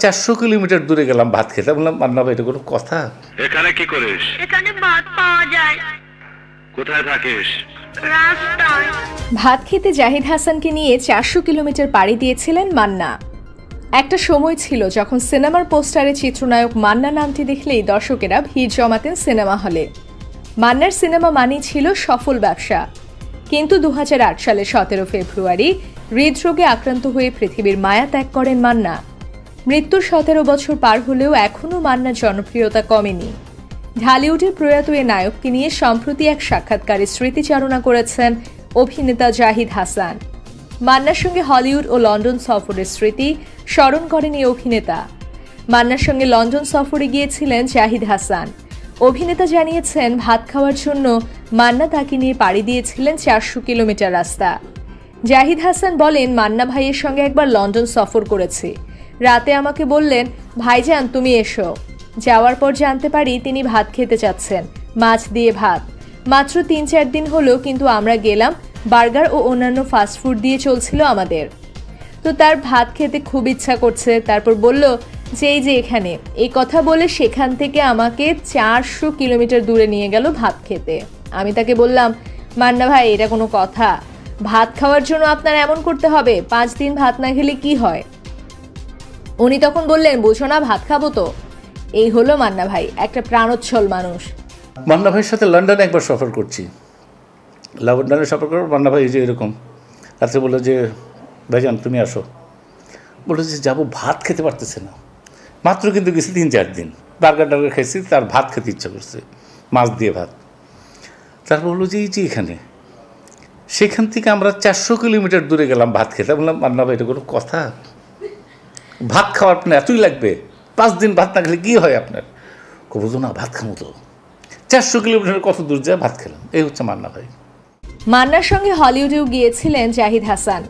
400 kilometre দূরে গেলাম ভাত খেতে। বললাম মান্না ভাই, এটা কোনো কথা? এখানে কি করিস? এখানে ভাত পাওয়া যায়। কোথায় থাকিস? রাস্তায়। ভাত খেতে জাহিদ হাসানকে নিয়ে 400 কিলোমিটার পাড়ি দিয়েছিলেন মান্না। একটা সময় ছিল যখন সিনেমার পোস্টারে চিত্রনায়ক মান্না নামটি দেখলেই দর্শকেরা ভিড় জমাতেন সিনেমা হলে। মান্নার সিনেমা মানেই ছিল সফল ব্যবসা। কিন্তু 2008 সালে 17 ফেব্রুয়ারি হৃদরোগে আক্রান্ত হয়ে পৃথিবীর মায়া ত্যাগ করেন মান্না। মৃত্যুর 17 বছর পার হলেও এখনও মান্নার জনপ্রিয়তা কমেনি। ঢালিউডের প্রয়াত এ নায়ককে নিয়ে সম্প্রতি এক সাক্ষাৎকারে স্মৃতিচারণা করেছেন অভিনেতা জাহিদ হাসান। মান্নার সঙ্গে হলিউড ও লন্ডন সফরের স্মৃতি স্মরণ করেন এই অভিনেতা। মান্নার সঙ্গে লন্ডন সফরে গিয়েছিলেন জাহিদ হাসান। অভিনেতা জানিয়েছেন, ভাত খাওয়ার জন্য মান্না তাকে নিয়ে পাড়ি দিয়েছিলেন 400 কিলোমিটার রাস্তা। জাহিদ হাসান বলেন, মান্না ভাইয়ের সঙ্গে একবার লন্ডন সফর করেছি। রাতে আমাকে বললেন, ভাইজান তুমি এসো। যাওয়ার পর জানতে পারি তিনি ভাত খেতে চাচ্ছেন, মাছ দিয়ে ভাত। মাত্র 3-4 দিন হলো, কিন্তু আমরা গেলাম, বার্গার ও অন্যান্য ফাস্টফুড দিয়ে চলছিল আমাদের। তো তার ভাত খেতে খুব ইচ্ছা করছে। তারপর বলল যে এই যে এখানে। এই কথা বলে সেখান থেকে আমাকে 400 কিলোমিটার দূরে নিয়ে গেল ভাত খেতে। আমি তাকে বললাম, মান্না ভাই এটা কোনো কথা? ভাত খাওয়ার জন্য আপনার এমন করতে হবে? 5 দিন ভাত না খেলে কি হয়? উনি তখন বললেন, বুঝো না, ভাত খাবো তো। এই হলো মান্না ভাই, একটা প্রাণোচ্ছল মানুষ। মান্না ভাইয়ের সাথে লন্ডনে একবার সফর করছি। লন্ডনে সফর করার মান্না ভাই যে এরকম রাত্রে বললো যে ভাইজান তুমি আসো। বললো যে যাবো, ভাত খেতে পারতেছে না। মাত্র কিন্তু গেছি 3-4 দিন, বার্গার টার্গার খাইছি, তার ভাত খেতে ইচ্ছা করছে, মাছ দিয়ে ভাত। তারপর বললো যে এই যে এখানে। সেখান থেকে আমরা 400 কিলোমিটার দূরে গেলাম ভাত খেতে। বললাম মান্না ভাই, এটা কোনো কথা? ভাত খাওয়ার আপনার এতই লাগবে? 5 দিন ভাত না খেলে কী হয় আপনার? বুঝো না, ভাত খাবো তো। 400 কিলোমিটার কত দূর যায় ভাত খেলাম। এই হচ্ছে মান্না ভাই। মান্নার সঙ্গে হলিউডেও গিয়েছিলেন জাহিদ হাসান।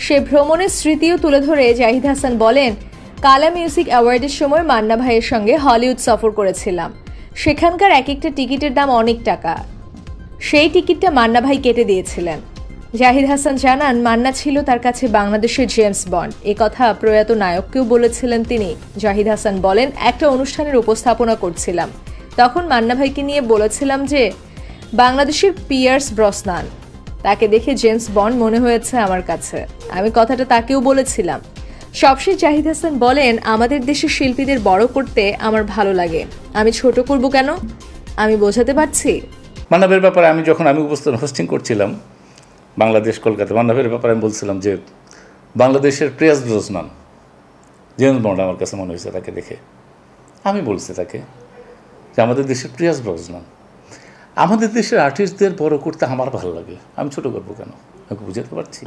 সে ভ্রমণের স্মৃতিও তুলে ধরে জাহিদ হাসান বলেন, কালা মিউজিক অ্যাওয়ার্ডের সময় মান্না ভাইয়ের সঙ্গে হলিউড সফর করেছিলাম। সেখানকার এক একটা টিকিটের দাম অনেক টাকা। সেই টিকিটটা মান্না ভাই কেটে দিয়েছিলেন। জাহিদ হাসান জানান, মান্না ছিল তার কাছে বাংলাদেশের জেমস বন্ড। এ কথা প্রয়াত নায়ককেও বলেছিলেন তিনি। জাহিদ হাসান বলেন, একটা অনুষ্ঠানের উপস্থাপনা করছিলাম, তখন মান্না ভাইকে নিয়ে বলেছিলাম যে বাংলাদেশের পিয়ার্স ব্রসনান, তাকে দেখে জেমস বন্ড মনে হয়েছে আমার কাছে। আমি কথাটা তাকেও বলেছিলাম। সবশেষ জাহিদ হাসান বলেন, আমাদের দেশের শিল্পীদের বড় করতে আমার ভালো লাগে, আমি ছোট করব কেন? আমি বোঝাতে পারছি? মান্না ভাইয়ের ব্যাপারে আমি যখন হোস্টিং করছিলাম বাংলাদেশ কলকাতা, মান্না ভাইয়ের ব্যাপারে আমি বলছিলাম যে বাংলাদেশের পিয়ার্স ব্রসনান জেমস বন্ড আমার কাছে মনে হয়েছে তাকে দেখে। আমি বলছি তাকে যে আমাদের দেশের পিয়ার্স ব্রসনান। আমাদের দেশের আর্টিস্টদের বড় করতে আমার ভালো লাগে, আমি ছোট করবো কেন? আমি বুঝাতে পারছি।